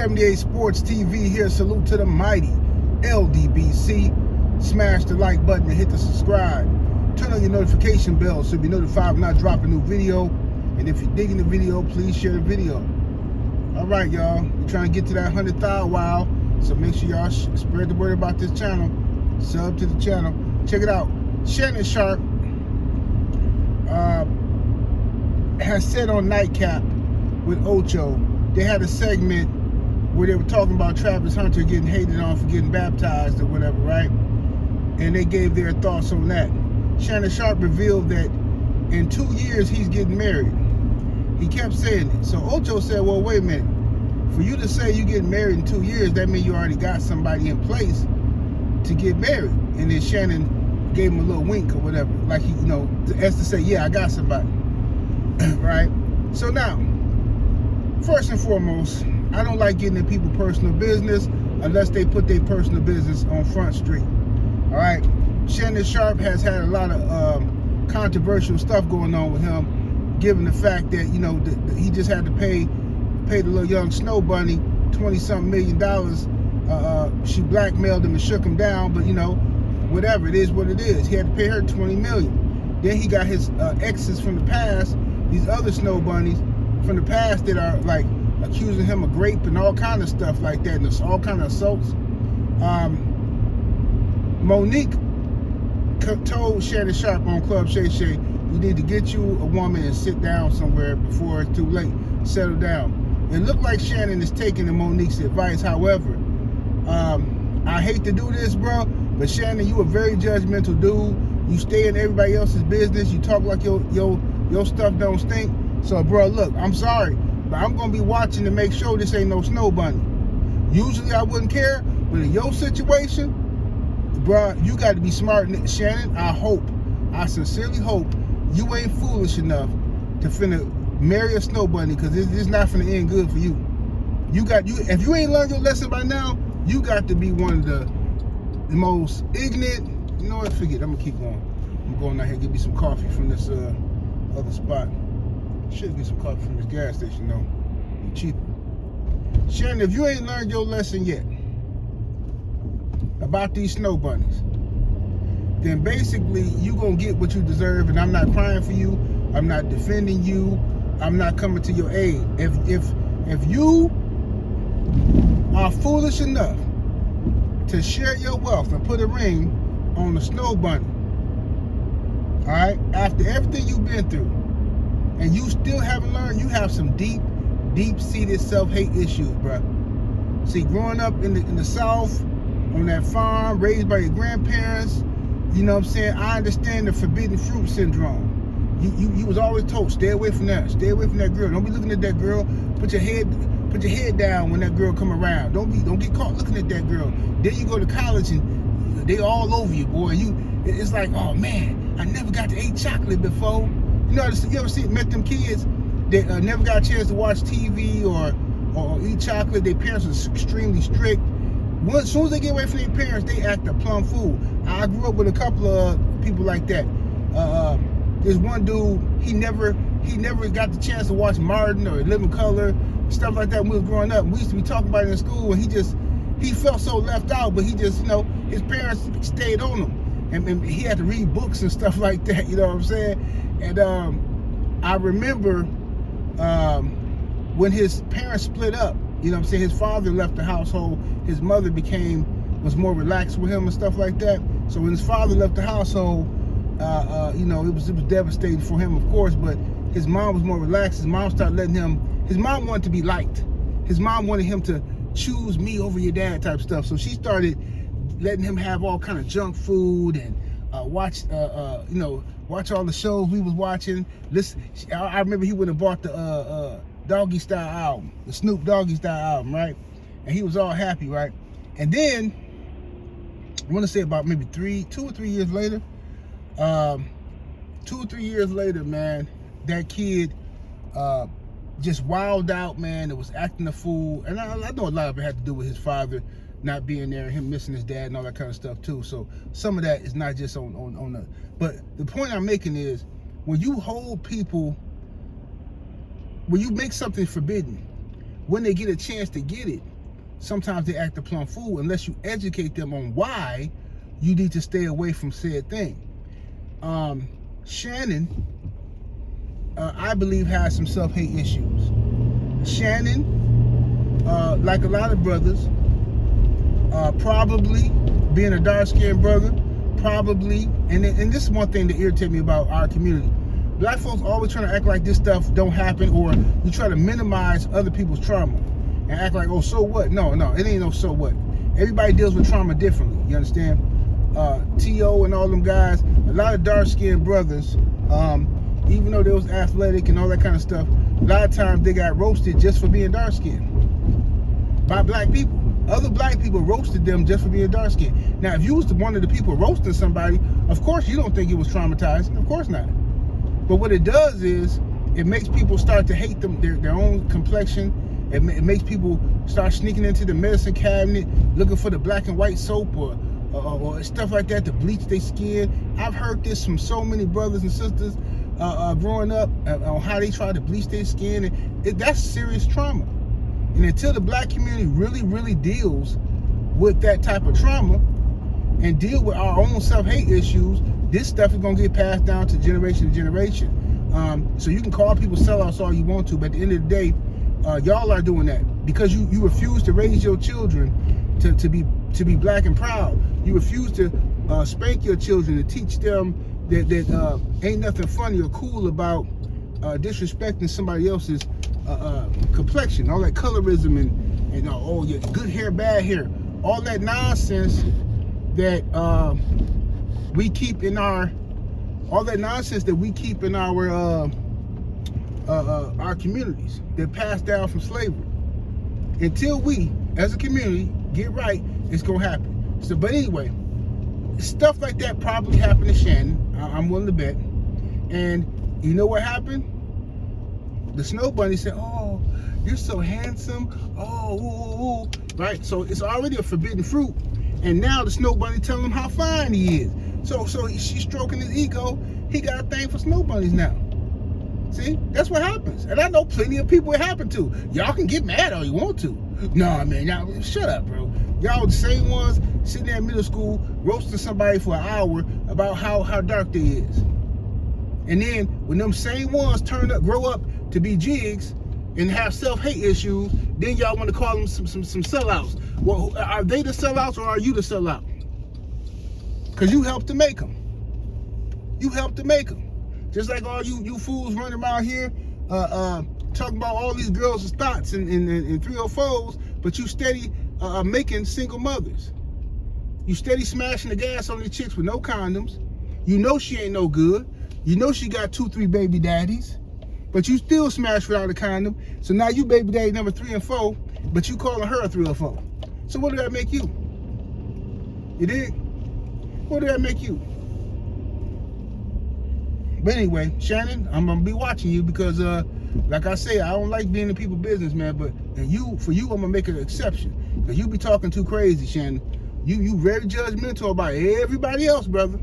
78 Sports TV here. Salute to the mighty LDBC. Smash the like button and hit the subscribe. Turn on your notification bell so you'll be notified when I drop a new video. And if you're digging the video, please share the video. All right, y'all. We're trying to get to that 100,000 wow. So make sure y'all spread the word about this channel. Sub to the channel. Check it out. Shannon Sharpe has said on Nightcap with Ocho, they had a segment where they were talking about Travis Hunter getting hated on for getting baptized or whatever, right? And they gave their thoughts on that. Shannon Sharpe revealed that in 2 years he's getting married. He kept saying it. So Ocho said, well, wait a minute. For you to say you getting married in 2 years, that means you already got somebody in place to get married. And then Shannon gave him a little wink or whatever, like he, as to say, yeah, I got somebody, right? So now, first and foremost, I don't like getting in people's personal business unless they put their personal business on Front Street, all right? Shannon Sharpe has had a lot of controversial stuff going on with him, given the fact that, he just had to pay the little young snow bunny $20-something million. She blackmailed him and shook him down, but, whatever, it is what it is. He had to pay her $20 million. Then he got his exes from the past, these other snow bunnies from the past that are like accusing him of rape and all kind of stuff like that, and all kind of assaults. Monique told Shannon Sharpe on Club Shay Shay, you need to get you a woman and sit down somewhere before it's too late. Settle down. It looked like Shannon is taking Monique's advice. However, I hate to do this, bro, but Shannon, you a very judgmental dude. You stay in everybody else's business. You talk like your stuff don't stink. So, bro, look, I'm sorry, but I'm going to be watching to make sure this ain't no snow bunny. Usually I wouldn't care, but in your situation, bro, you got to be smart. Shannon, I sincerely hope you ain't foolish enough to finna marry a snow bunny, because it's not finna end good for you. If you ain't learned your lesson by now, you got to be one of the most ignorant. You know what? Forget it. I'm gonna keep going. I'm going out here and get me some coffee from this other spot. Should get some coffee from this gas station though. It's cheaper. Shannon, if you ain't learned your lesson yet about these snow bunnies, then basically you gonna get what you deserve. And I'm not crying for you. I'm not defending you. I'm not coming to your aid. If you are foolish enough to share your wealth and put a ring on the snow bunny, all right, after everything you've been through, and you still haven't learned, you have some deep-seated self-hate issues, bro. See, growing up in the South, on that farm, raised by your grandparents, you know what I'm saying? I understand the forbidden fruit syndrome. You was always told, stay away from that. Stay away from that girl. Don't be looking at that girl. Put your head down when that girl come around. Don't get caught looking at that girl. Then you go to college and they all over you, boy. It's like, oh man, I never got to eat chocolate before. You ever met them kids that never got a chance to watch TV or eat chocolate? Their parents are extremely strict. As soon as they get away from their parents, they act a plum fool. I grew up with a couple of people like that. There's one dude, he never got the chance to watch Martin or Living Color, stuff like that when we was growing up. We used to be talking about it in school, and he felt so left out, but he just, his parents stayed on him. And he had to read books and stuff like that, you know what I'm saying? And I remember when his parents split up, you know what I'm saying, his father left the household, his mother was more relaxed with him and stuff like that. So when his father left the household, it was devastating for him, of course, but his mom was more relaxed. His mom started letting his mom wanted to be liked. His mom wanted him to choose me over your dad type stuff. So she started letting him have all kind of junk food and watch all the shows we was watching. Listen, I remember he went and bought the Doggy Style album, the Snoop Doggy Style album, right? And he was all happy, right? And then I want to say about maybe 2 or 3 years later, 2 or 3 years later, man, that kid just wilded out, man. It was acting a fool. And I know a lot of it had to do with his father not being there, him missing his dad and all that kind of stuff too. So some of that is not just on the, but the point I'm making is, when you hold people, when you make something forbidden, when they get a chance to get it, sometimes they act a plumb fool unless you educate them on why you need to stay away from said thing. Shannon, I believe, has some self-hate issues. Shannon, like a lot of brothers, probably being a dark-skinned brother, probably, and this is one thing that irritates me about our community. Black folks always trying to act like this stuff don't happen, or you try to minimize other people's trauma and act like, oh, so what? No, it ain't no so what. Everybody deals with trauma differently, you understand? T.O. and all them guys, a lot of dark-skinned brothers, even though they was athletic and all that kind of stuff, a lot of times they got roasted just for being dark-skinned by black people. Other black people roasted them just for being dark-skinned. Now, if you was one of the people roasting somebody, of course you don't think it was traumatizing. Of course not. But what it does is it makes people start to hate them, their own complexion. It makes people start sneaking into the medicine cabinet looking for the black and white soap or stuff like that to bleach their skin. I've heard this from so many brothers and sisters growing up on how they try to bleach their skin. And that's serious trauma. And until the black community really deals with that type of trauma and deal with our own self-hate issues, this stuff is going to get passed down to generation to generation. So you can call people sellouts all you want to, but at the end of the day, y'all are doing that because you refuse to raise your children to be black and proud. You refuse to spank your children, to teach them that ain't nothing funny or cool about disrespecting somebody else's complexion, all that colorism and oh, yeah, good hair, bad hair, all that nonsense that we keep in our communities that passed down from slavery. Until we, as a community, get right, it's gonna happen. So, but anyway, stuff like that probably happened to Shannon. I'm willing to bet. And you know what happened? The Snow Bunny said, "Oh, you're so handsome. Oh, ooh, ooh." Right? So it's already a forbidden fruit. And now the Snow Bunny telling him how fine he is. So she's stroking his ego. He got a thing for Snow Bunnies now. See? That's what happens. And I know plenty of people it happened to. Y'all can get mad all you want to. Nah, man, y'all shut up, bro. Y'all the same ones sitting there in middle school roasting somebody for an hour about how dark they is. And then when them same ones grow up to be jigs and have self-hate issues, then y'all want to call them some sellouts. Well, are they the sellouts or are you the sellout? Because you helped to make them. You helped to make them. Just like all you fools running around here talking about all these girls' thoughts and 304s, but you steady making single mothers. You steady smashing the gas on these chicks with no condoms. You know she ain't no good. You know she got 2-3 baby daddies, but you still smash without a condom. So now you baby daddy number 3 and 4, but you calling her a 304. So what did that make you? You dig? What did that make you? But anyway, Shannon, I'm gonna be watching you because, like I say, I don't like being in people's business, man. But for you, I'm gonna make an exception because you be talking too crazy, Shannon. You very judgmental about everybody else, brother.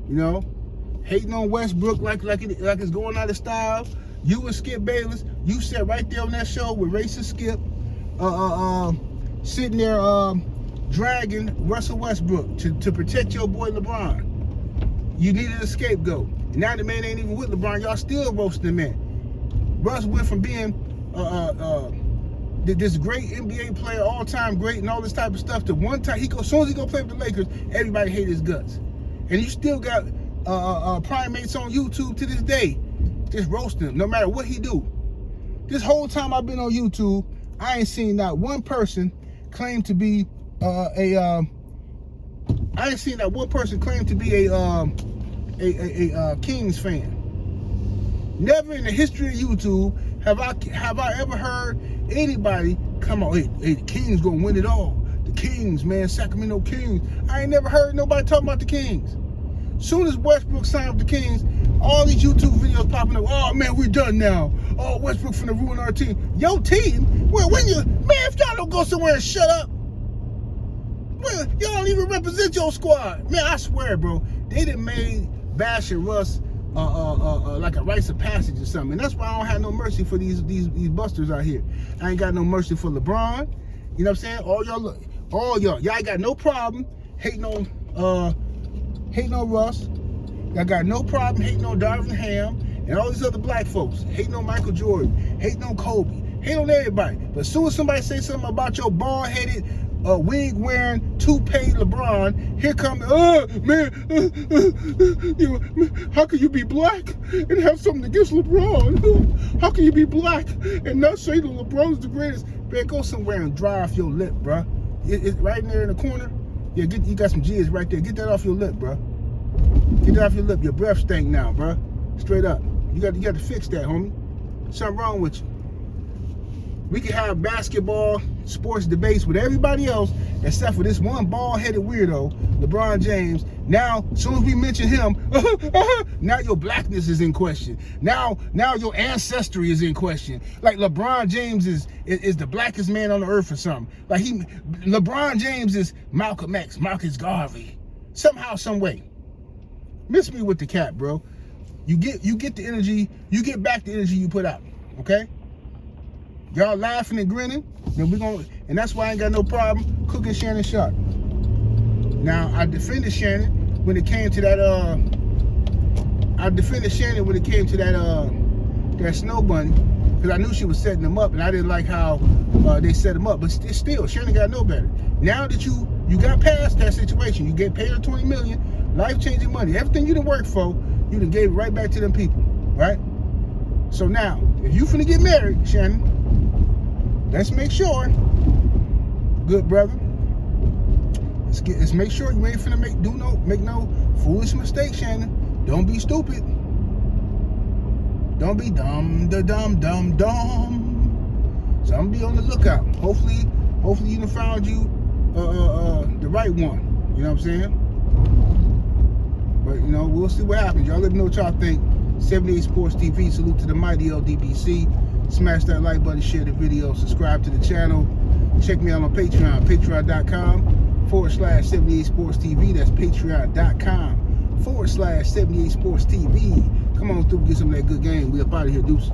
You know, hating on Westbrook like it's going out of style. You and Skip Bayless, you sat right there on that show with racist Skip, sitting there dragging Russell Westbrook to protect your boy LeBron. You needed a scapegoat. And now the man ain't even with LeBron. Y'all still roasting the man. Russ went from being this great NBA player, all-time great, and all this type of stuff to one time as soon as he go play with the Lakers, everybody hate his guts. And you still got primates on YouTube to this day, just roasting him, no matter what he do. This whole time I've been on YouTube, I ain't seen not one person claim to be a Kings fan. Never in the history of YouTube have I ever heard anybody come on, hey, the Kings gonna win it all. The Kings, man, Sacramento Kings. I ain't never heard nobody talking about the Kings. Soon as Westbrook signed with the Kings, all these YouTube videos popping up. Oh man, we're done now. Oh, Westbrook finna ruin our team. Your team? Well, if y'all don't go somewhere and shut up, well, y'all don't even represent your squad. Man, I swear, bro, they done made bashing Russ like a rites of passage or something. And that's why I don't have no mercy for these busters out here. I ain't got no mercy for LeBron. You know what I'm saying? All y'all ain't got no problem hating on Russ. Y'all got no problem hating on Darvin Ham and all these other black folks, hating on Michael Jordan, hating on Kobe, hating on everybody. But as soon as somebody say something about your bald-headed, wig-wearing, toupee LeBron, here come, how can you be black and have something against LeBron? How can you be black and not say that LeBron's the greatest? Man, go somewhere and dry off your lip, bro. It's right in there in the corner. Yeah, you got some jizz right there. Get that off your lip, bro. Get that off your lip. Your breath stink now, bro. Straight up. You got to fix that, homie. Something wrong with you. We can have basketball, sports debates with everybody else except for this one bald-headed weirdo, LeBron James. Now, as soon as we mention him, now your blackness is in question. Now your ancestry is in question. Like LeBron James is the blackest man on the earth or something. Like LeBron James is Malcolm X, Marcus Garvey. Somehow, some way. Miss me with the cat, bro. You get the energy, you get back the energy you put out, okay? Y'all laughing and grinning, then and that's why I ain't got no problem cooking Shannon Sharpe. Now, I defended Shannon when it came to that, that snow bunny, because I knew she was setting them up, and I didn't like how they set them up, but still, Shannon got no better. Now that you got past that situation, you get paid her $20 million, life-changing money, everything you done worked for, you done gave it right back to them people, right? So now, if you finna get married, Shannon, let's make sure, good brother. Let's make sure you ain't finna make no foolish mistake, Shannon. Don't be stupid. Don't be dumb. So I'm gonna be on the lookout. Hopefully you done found you the right one. You know what I'm saying? But we'll see what happens. Y'all let me know what y'all think. 78 Sports TV. Salute to the mighty LDBC. Smash that like button, share the video, subscribe to the channel. Check me out on Patreon, patreon.com/78 Sports TV. That's patreon.com/78 Sports TV. Come on through, get some of that good game. We up out of here, deuces.